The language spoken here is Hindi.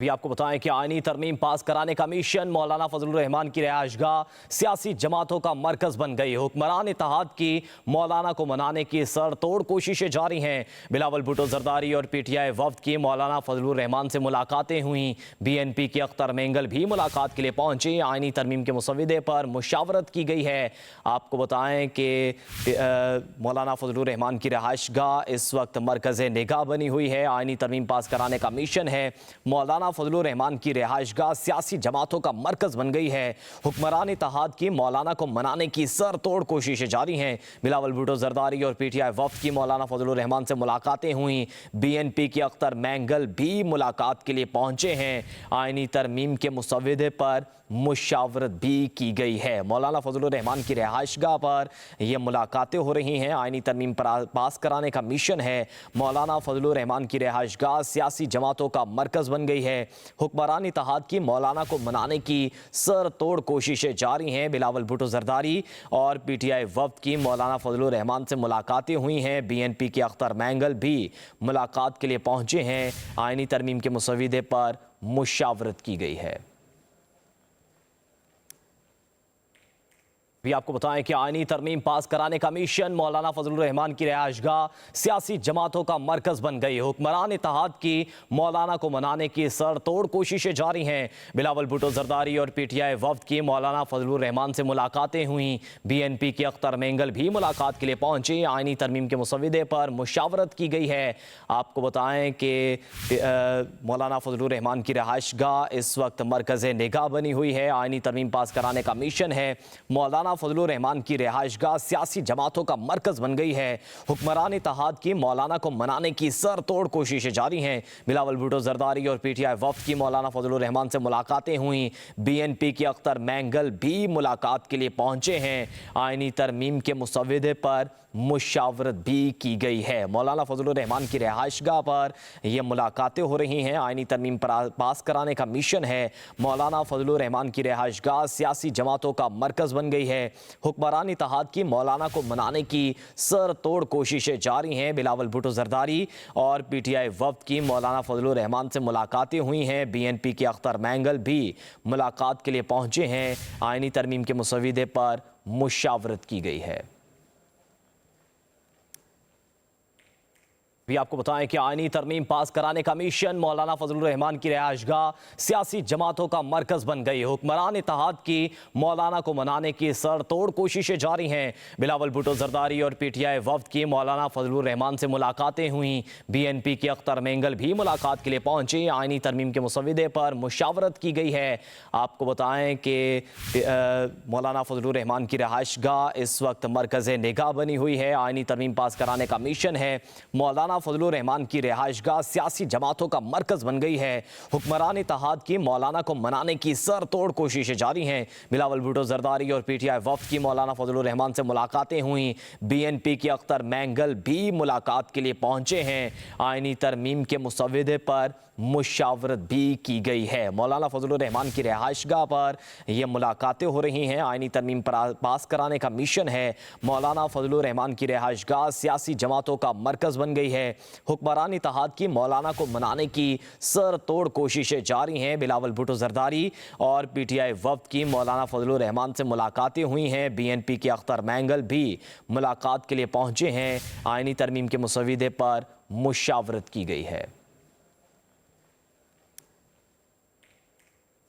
भी आपको बताएं कि आईनी तरमीम पास कराने का मिशन मौलाना फजलुर रहमान की रिहायशगाह सियासी जमातों का मरकज बन गई। हुक्मरान इत्तेहाद की मौलाना को मनाने की सरतोड़ कोशिशें जारी हैं। बिलावल भुट्टो जरदारी और पीटीआई वफ्द की मौलाना फजलुर रहमान से मुलाकातें हुई। बीएनपी के अख्तर मेंगल भी मुलाकात के लिए पहुंचे। आईनी तरमीम के मुसविदे पर मुशावरत की गई है। आपको बताएं कि मौलाना फजलुर रहमान की रिहायशगाह इस वक्त मरकज निगाह बनी हुई है। आईनी तरमीम पास कराने का मिशन है। मौलाना फजलुर रहमान की रिहायशगाह सियासी जमातों का मरकज बन गई है। हुक्मरान इत्तेहाद की मौलाना को मनाने की सरतोड़ कोशिशें जारी हैं। बिलावल भुट्टो जरदारी और पीटीआई वफ्द की मौलाना फजलुर रहमान से मुलाकातें हुई। बीएनपी के अख्तर मेंगल भी मुलाकात के लिए पहुंचे हैं। आईनी तरमीम के मुसविदे पर मुशावरत भी की गई है। मौलाना फजलुर रहमान की रिहायशगाह पर यह मुलाकातें हो रही हैं। आईनी तरमीम पास कराने का मिशन है। मौलाना फजलुर रहमान की रिहायशगाह सियासी जमातों का मरकज बन गई है। हुक्मरान इत्तेहाद की मौलाना को मनाने की सरतोड़ कोशिशें जारी हैं। बिलावल भुट्टो जरदारी और पीटीआई वफ्द की मौलाना फजलुर रहमान से मुलाकातें हुई हैं। बीएनपी के अख्तर मेंगल भी मुलाकात के लिए पहुंचे हैं। आईनी तरमीम के मुसविदे पर मुशावरत की गई है। भी आपको बताएं कि आईनी तरमीम पास कराने का मिशन मौलाना फजलुर रहमान की रिहायशगाह सियासी जमातों का मरकज बन गई। हुक्मरान इत्तेहाद की मौलाना को मनाने की सरतोड़ कोशिशें जारी हैं। बिलावल भुट्टो जरदारी और पीटीआई वफ्द की मौलाना फजलुर रहमान से मुलाकातें हुई। बीएनपी के अख्तर मेंगल भी मुलाकात के लिए पहुंचे। आईनी तरमीम के मुसविदे पर मुशावरत की गई है। आपको बताएं कि मौलाना फजलुर रहमान की रिहायशगाह इस वक्त मरकज निगाह बनी हुई है। आईनी तरमीम पास कराने का मिशन है। मौलाना फजलुर रहमान की रिहायशगाह सियासी जमातों का मरकज बन गई है। हुक्मरान इत्तेहाद की मौलाना को मनाने की सरतोड़ कोशिशें जारी हैं। बिलावल भुट्टो जरदारी और पीटीआई वफ्द की मौलाना फजलुर रहमान से मुलाकातें हुई। बीएनपी के अख्तर मेंगल भी मुलाकात के लिए पहुंचे हैं। आईनी तरमीम के मुसविदे पर मुशावरत भी की गई है। मौलाना फजलुर रहमान की रिहायशगाह पर यह मुलाकातें हो रही हैं। आईनी तरमीम पास कराने का मिशन है। मौलाना फजलुर रहमान की रिहायशगाह सियासी जमातों का मरकज बन गई है। हुक्मरान इत्तेहाद की मौलाना को मनाने की सरतोड़ कोशिशें जारी हैं। बिलावल भुट्टो जरदारी और पीटीआई वफ्द की मौलाना फजलुर रहमान से मुलाकातें हुई हैं। बीएनपी के अख्तर मेंगल भी मुलाकात के लिए पहुंचे हैं। आईनी तरमीम के मुसविदे पर मुशावरत की गई है। भी आपको बताएं कि आईनी तरमीम पास कराने का मिशन मौलाना फजलुर रहमान की रिहायशगाह सियासी जमातों का मरकज बन गई। हुक्मरान इत्तेहाद की मौलाना को मनाने की सरतोड़ कोशिशें जारी हैं। बिलावल भुट्टो जरदारी और पीटीआई वफ्द की मौलाना फजलुर रहमान से मुलाकातें हुई। बीएनपी के अख्तर मेंगल भी मुलाकात के लिए पहुंचे। आईनी तरमीम के मुसविदे पर मुशावरत की गई है। आपको बताएं कि मौलाना फजलुर रहमान की रिहायशगाह इस वक्त मरकज निगाह बनी हुई है। आईनी तरमीम पास कराने का मिशन है। मौलाना फजलुर रहमान की रिहायशगाह सियासी जमातों का मरकज बन गई है। हुक्मरान इत्तेहाद की मौलाना को मनाने की सरतोड़ कोशिशें जारी हैं। बिलावल भुट्टो जरदारी और पीटीआई वफ्द की मौलाना फजलुर रहमान से मुलाकातें हुई। बीएनपी के अख्तर मेंगल भी मुलाकात के लिए पहुंचे हैं। आईनी तरमीम के मुसविदे पर मुशावरत भी की गई है। मौलाना फजलुर रहमान की रिहायशगाह पर यह मुलाकातें हो रही हैं। आईनी तरमीम पास कराने का मिशन है। मौलाना फजलुर रहमान की रिहायशगाह सियासी जमातों का मरकज बन गई है। हुक्मरान इत्तेहाद की मौलाना को मनाने की सरतोड़ कोशिशें जारी हैं। बिलावल भुट्टो जरदारी और पीटीआई वफ्द की मौलाना फजलुर रहमान से मुलाकातें हुई हैं। बीएनपी के अख्तर मेंगल भी मुलाकात के लिए पहुंचे हैं। आईनी तरमीम के मुसविदे पर मुशावरत की गई है।